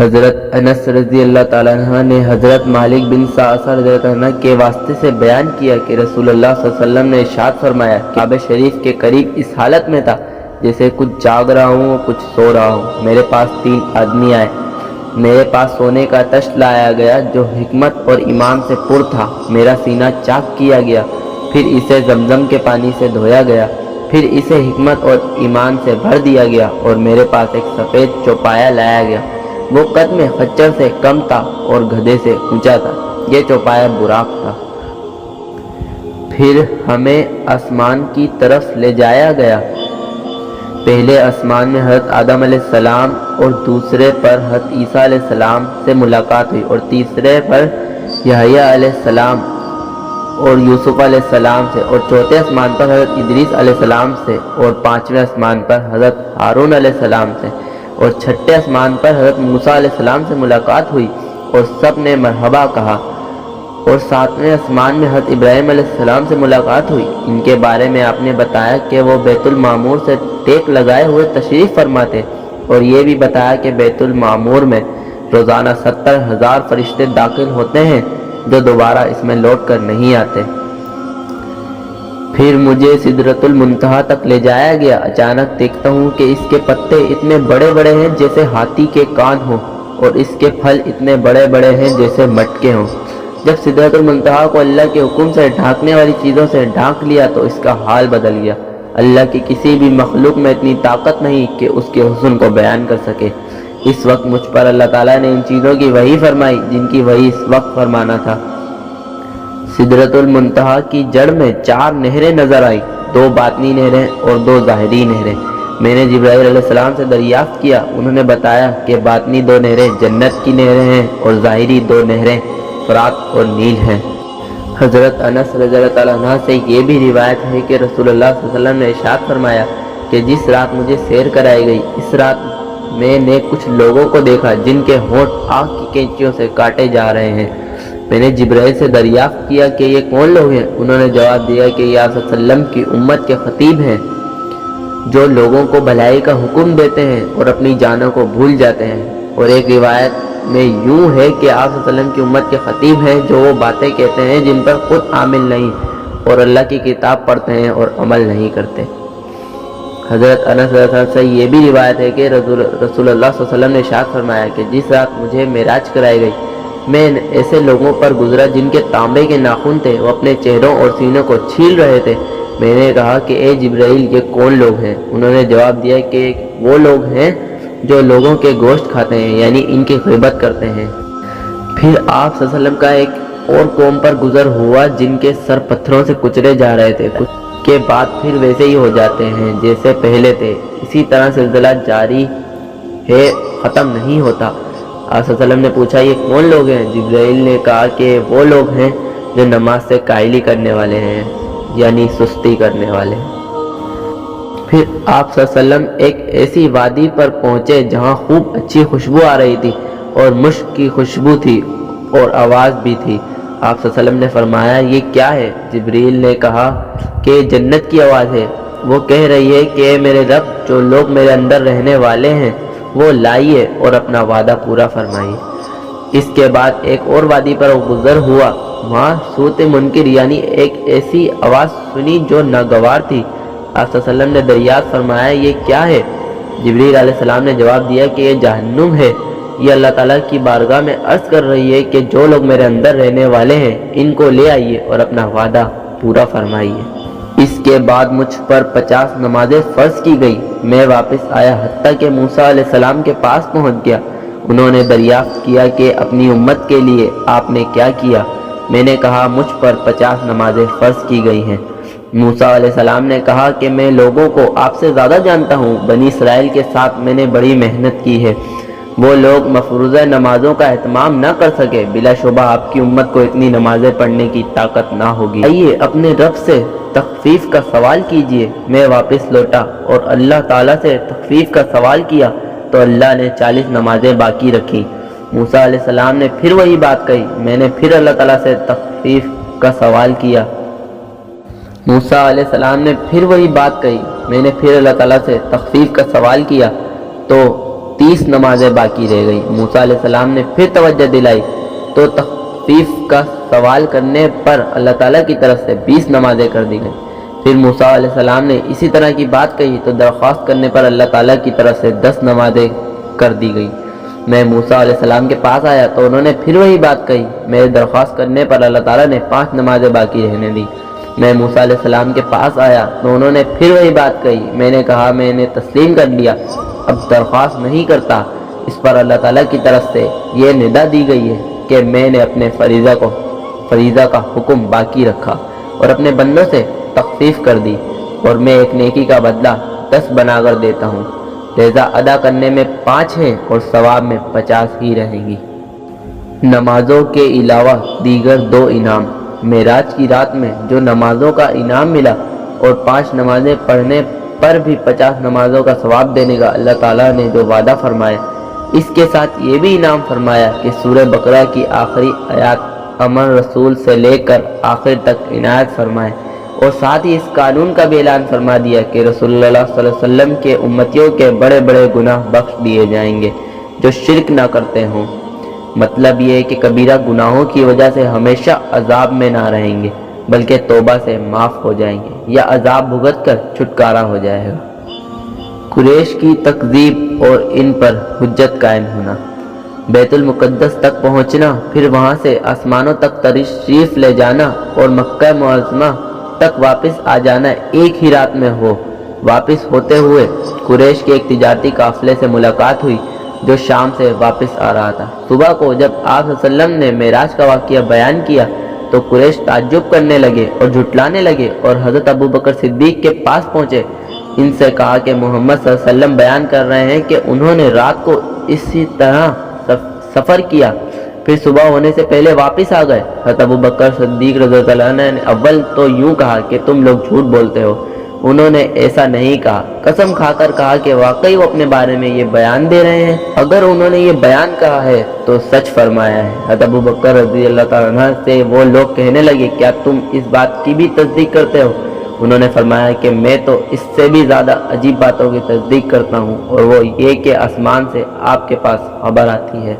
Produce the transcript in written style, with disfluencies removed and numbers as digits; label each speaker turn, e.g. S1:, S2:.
S1: حضرت انس رضی اللہ تعالیٰ عنہ نے حضرت مالک بن سعصع رضی اللہ عنہ کے واسطے سے بیان کیا کہ رسول اللہ صلی اللہ علیہ وسلم نے ارشاد فرمایا کہ کعبہ شریف کے قریب اس حالت میں تھا جیسے کچھ جاگ رہا ہوں اور کچھ سو رہا ہوں۔ میرے پاس 3 آدمی آئے، میرے پاس سونے کا تشت لایا گیا جو حکمت اور ایمان سے پر تھا۔ میرا سینہ چاک کیا گیا، پھر اسے زمزم کے پانی سے دھویا گیا، پھر اسے حکمت اور ایمان سے بھر دیا گیا، اور میرے پاس ایک سفید چوپایا لایا گیا۔ وہ قد میں خچر سے کم تھا اور گدھے سے اونچا تھا۔ یہ چوپایا براق تھا۔ پھر ہمیں آسمان کی طرف لے جایا گیا۔ پہلے آسمان میں حضرت آدم علیہ السلام اور دوسرے پر حضرت عیسیٰ علیہ السلام سے ملاقات ہوئی، اور تیسرے پر یحییٰ علیہ السلام اور یوسف علیہ السلام سے، اور چوتھے آسمان پر حضرت ادریس علیہ السلام سے، اور 5ویں آسمان پر حضرت ہارون علیہ السلام سے، اور 6ٹھے آسمان پر حضرت موسیٰ علیہ السلام سے ملاقات ہوئی اور سب نے مرحبا کہا، اور 7ویں آسمان میں حضرت ابراہیم علیہ السلام سے ملاقات ہوئی۔ ان کے بارے میں آپ نے بتایا کہ وہ بیت المعمور سے ٹیک لگائے ہوئے تشریف فرماتے، اور یہ بھی بتایا کہ بیت المعمور میں روزانہ 70,000 فرشتے داخل ہوتے ہیں جو دوبارہ اس میں لوٹ کر نہیں آتے۔ پھر مجھے سدرۃ المنتہا تک لے جایا گیا۔ اچانک دیکھتا ہوں کہ اس کے پتے اتنے بڑے بڑے ہیں جیسے ہاتھی کے کان ہوں، اور اس کے پھل اتنے بڑے بڑے ہیں جیسے مٹکے ہوں۔ جب سدرۃ المنتہا کو اللہ کے حکم سے ڈھانکنے والی چیزوں سے ڈھانک لیا تو اس کا حال بدل گیا۔ اللہ کی کسی بھی مخلوق میں اتنی طاقت نہیں کہ اس کے حسن کو بیان کر سکے۔ اس وقت مجھ پر اللہ تعالیٰ نے ان چیزوں کی وحی فرمائی جن کی وحی اس وقت فرمانا تھا۔ سدرۃ المنتہا کی جڑ میں 4 نہریں نظر آئی، 2 باطنی نہریں اور 2 ظاہری نہریں۔ میں نے جبرائیل علیہ السلام سے دریافت کیا، انہوں نے بتایا کہ باطنی 2 نہریں جنت کی نہریں ہیں، اور ظاہری 2 نہریں فرات اور نیل ہیں۔ حضرت انس رضی اللہ تعالیٰ عنہ سے یہ بھی روایت ہے کہ رسول اللہ صلی اللہ علیہ وسلم نے ارشاد فرمایا کہ جس رات مجھے سیر کرائی گئی، اس رات میں نے کچھ لوگوں کو دیکھا جن کے ہونٹ آگ کی کینچیوں سے کاٹے جا رہے ہیں۔ میں نے جبرائیل سے دریافت کیا کہ یہ کون لوگ ہیں؟ انہوں نے جواب دیا کہ یہ آپ صلی اللہ علیہ وسلم کی امت کے خطیب ہیں جو لوگوں کو بھلائی کا حکم دیتے ہیں اور اپنی جانوں کو بھول جاتے ہیں۔ اور ایک روایت میں یوں ہے کہ آپ صلی اللہ علیہ وسلم کی امت کے خطیب ہیں جو وہ باتیں کہتے ہیں جن پر خود عامل نہیں، اور اللہ کی کتاب پڑھتے ہیں اور عمل نہیں کرتے۔ حضرت انس رضی اللہ عنہ سے یہ بھی روایت ہے کہ رسول اللہ صلی اللہ علیہ وسلم نے ارشاد فرمایا کہ جس رات مجھے معراج کرائی گئی، میں ایسے لوگوں پر گزرا جن کے تانبے کے ناخن تھے، وہ اپنے چہروں اور سینوں کو چھیل رہے تھے۔ میں نے کہا کہ اے جبرائیل، یہ کون لوگ ہیں؟ انہوں نے جواب دیا کہ وہ لوگ ہیں جو لوگوں کے گوشت کھاتے ہیں، یعنی ان کی غیبت کرتے ہیں۔ پھر آپ صلی اللہ علیہ وسلم کا ایک اور قوم پر گزر ہوا جن کے سر پتھروں سے کچلے جا رہے تھے، کچھ کے بعد پھر ویسے ہی ہو جاتے ہیں جیسے پہلے تھے۔ اسی طرح سلسلہ جاری ہے، ختم نہیں ہوتا۔ آپ صلی اللہ علیہ وسلم نے پوچھا یہ کون لوگ ہیں؟ جبرائیل نے کہا کہ وہ لوگ ہیں جو نماز سے کائلی کرنے والے ہیں، یعنی سستی کرنے والے ہیں۔ پھر آپ صلی اللہ علیہ وسلم ایک ایسی وادی پر پہنچے جہاں خوب اچھی خوشبو آ رہی تھی، اور مشک کی خوشبو تھی اور آواز بھی تھی۔ آپ صلی اللہ علیہ وسلم نے فرمایا یہ کیا ہے؟ جبرائیل نے کہا کہ جنت کی آواز ہے، وہ کہہ رہی ہے کہ اے میرے رب، جو لوگ میرے اندر رہنے والے ہیں وہ لائیے اور اپنا وعدہ پورا فرمائیے۔ اس کے بعد ایک اور وادی پر گزر ہوا، وہاں صوت منکر یعنی ایک ایسی آواز سنی جو ناگوار تھی۔ آپ صلی اللہ علیہ وسلم نے دریافت فرمایا یہ کیا ہے؟ جبرائیل علیہ السلام نے جواب دیا کہ یہ جہنم ہے، یہ اللہ تعالیٰ کی بارگاہ میں عرض کر رہی ہے کہ جو لوگ میرے اندر رہنے والے ہیں ان کو لے آئیے اور اپنا وعدہ پورا فرمائیے۔ اس کے بعد مجھ پر 50 نمازیں فرض کی گئی۔ میں واپس آیا حتیٰ کہ موسیٰ علیہ السلام کے پاس پہنچ گیا۔ انہوں نے دریافت کیا کہ اپنی امت کے لیے آپ نے کیا کیا؟ میں نے کہا مجھ پر 50 نمازیں فرض کی گئی ہیں۔ موسیٰ علیہ السلام نے کہا کہ میں لوگوں کو آپ سے زیادہ جانتا ہوں، بنی اسرائیل کے ساتھ میں نے بڑی محنت کی ہے، وہ لوگ مفروضہ نمازوں کا اہتمام نہ کر سکے، بلا شبہ آپ کی امت کو اتنی نمازیں پڑھنے کی طاقت نہ ہوگی۔ آئیے اپنے رب سے تخفیف کا سوال کیجئے۔ میں واپس لوٹا اور اللہ تعالیٰ سے تخفیف کا سوال کیا تو اللہ نے 40 نمازیں باقی رکھی۔ موسیٰ علیہ السلام نے پھر وہی بات کہی۔ میں نے پھر اللہ تعالیٰ سے تخفیف کا سوال کیا۔ موسیٰ علیہ السلام نے پھر وہی بات کہی۔ میں نے پھر اللہ تعالیٰ سے تخفیف کا سوال کیا تو 30 نمازیں باقی رہ گئی۔ موسیٰ علیہ السلام نے پھر توجہ دلائی تو تخفیف کا سوال کرنے پر اللہ تعالیٰ کی طرف سے 20 نمازیں کر دی گئیں۔ پھر موسیٰ علیہ السلام نے اسی طرح کی بات کہی تو درخواست کرنے پر اللہ تعالیٰ کی طرف سے 10 نمازیں کر دی گئی۔ میں موسیٰ علیہ السلام کے پاس آیا تو انہوں نے پھر وہی بات کہی۔ میرے درخواست کرنے پر اللہ تعالیٰ نے 5 نمازیں باقی رہنے دی۔ میں موسیٰ علیہ السلام کے پاس آیا تو انہوں نے پھر وہی بات کہی۔ میں نے کہا میں نے تسلیم کر لیا، اب درخواست نہیں کرتا۔ اس پر اللہ تعالیٰ کی طرف سے یہ ندا دی گئی ہے کہ میں نے اپنے فریضہ کا حکم باقی رکھا اور اپنے بندوں سے تخفیف کر دی، اور میں ایک نیکی کا بدلہ 10 بنا کر دیتا ہوں، لہذا ادا کرنے میں 5 ہیں اور ثواب میں 50 ہی رہیں گی۔ نمازوں کے علاوہ دیگر 2 انعام۔ معراج کی رات میں جو نمازوں کا انعام ملا اور 5 نمازیں پڑھنے پر بھی 50 نمازوں کا ثواب دینے کا اللہ تعالیٰ نے جو وعدہ فرمایا، اس کے ساتھ یہ بھی انعام فرمایا کہ سورہ بقرہ کی آخری آیات امر رسول سے لے کر آخر تک عنایت فرمائے، اور ساتھ ہی اس قانون کا بھی اعلان فرما دیا کہ رسول اللہ صلی اللہ علیہ وسلم کے امتیوں کے بڑے بڑے گناہ بخش دیے جائیں گے جو شرک نہ کرتے ہوں۔ مطلب یہ ہے کہ کبیرہ گناہوں کی وجہ سے ہمیشہ عذاب میں نہ رہیں گے، بلکہ توبہ سے معاف ہو جائیں گے یا عذاب بھگت کر چھٹکارا ہو جائے گا۔ قریش کی تکذیب اور ان پر حجت قائم ہونا۔ بیت المقدس تک پہنچنا، پھر وہاں سے آسمانوں تک تشریف لے جانا اور مکہ معظمہ تک واپس آ جانا ایک ہی رات میں ہو۔ واپس ہوتے ہوئے قریش کے ایک تجارتی قافلے سے ملاقات ہوئی جو شام سے واپس آ رہا تھا۔ صبح کو جب آپ صلی اللہ علیہ وسلم نے معراج کا واقعہ بیان کیا تو قریش تعجب کرنے لگے اور جھٹلانے لگے اور حضرت ابوبکر صدیق کے پاس پہنچے۔ ان سے کہا کہ محمد صلی اللہ علیہ وسلم بیان کر رہے ہیں کہ انہوں نے رات کو اسی طرح سفر کیا، پھر صبح ہونے سے پہلے واپس آ گئے۔ حضرت ابوبکر صدیق رضی اللہ عنہ نے اول تو یوں کہا کہ تم لوگ جھوٹ بولتے ہو۔ انہوں نے ایسا نہیں کہا، قسم کھا کر کہا کہ واقعی وہ اپنے بارے میں یہ بیان دے رہے ہیں، اگر انہوں نے یہ بیان کہا ہے تو سچ فرمایا ہے۔ حضرت ابوبکر رضی اللہ تعالیٰ عنہ سے وہ لوگ کہنے لگے کیا تم اس بات کی بھی تصدیق کرتے ہو؟ انہوں نے فرمایا کہ میں تو اس سے بھی زیادہ عجیب باتوں کی تصدیق کرتا ہوں، اور وہ یہ کہ آسمان سے آپ کے پاس خبر آتی ہے۔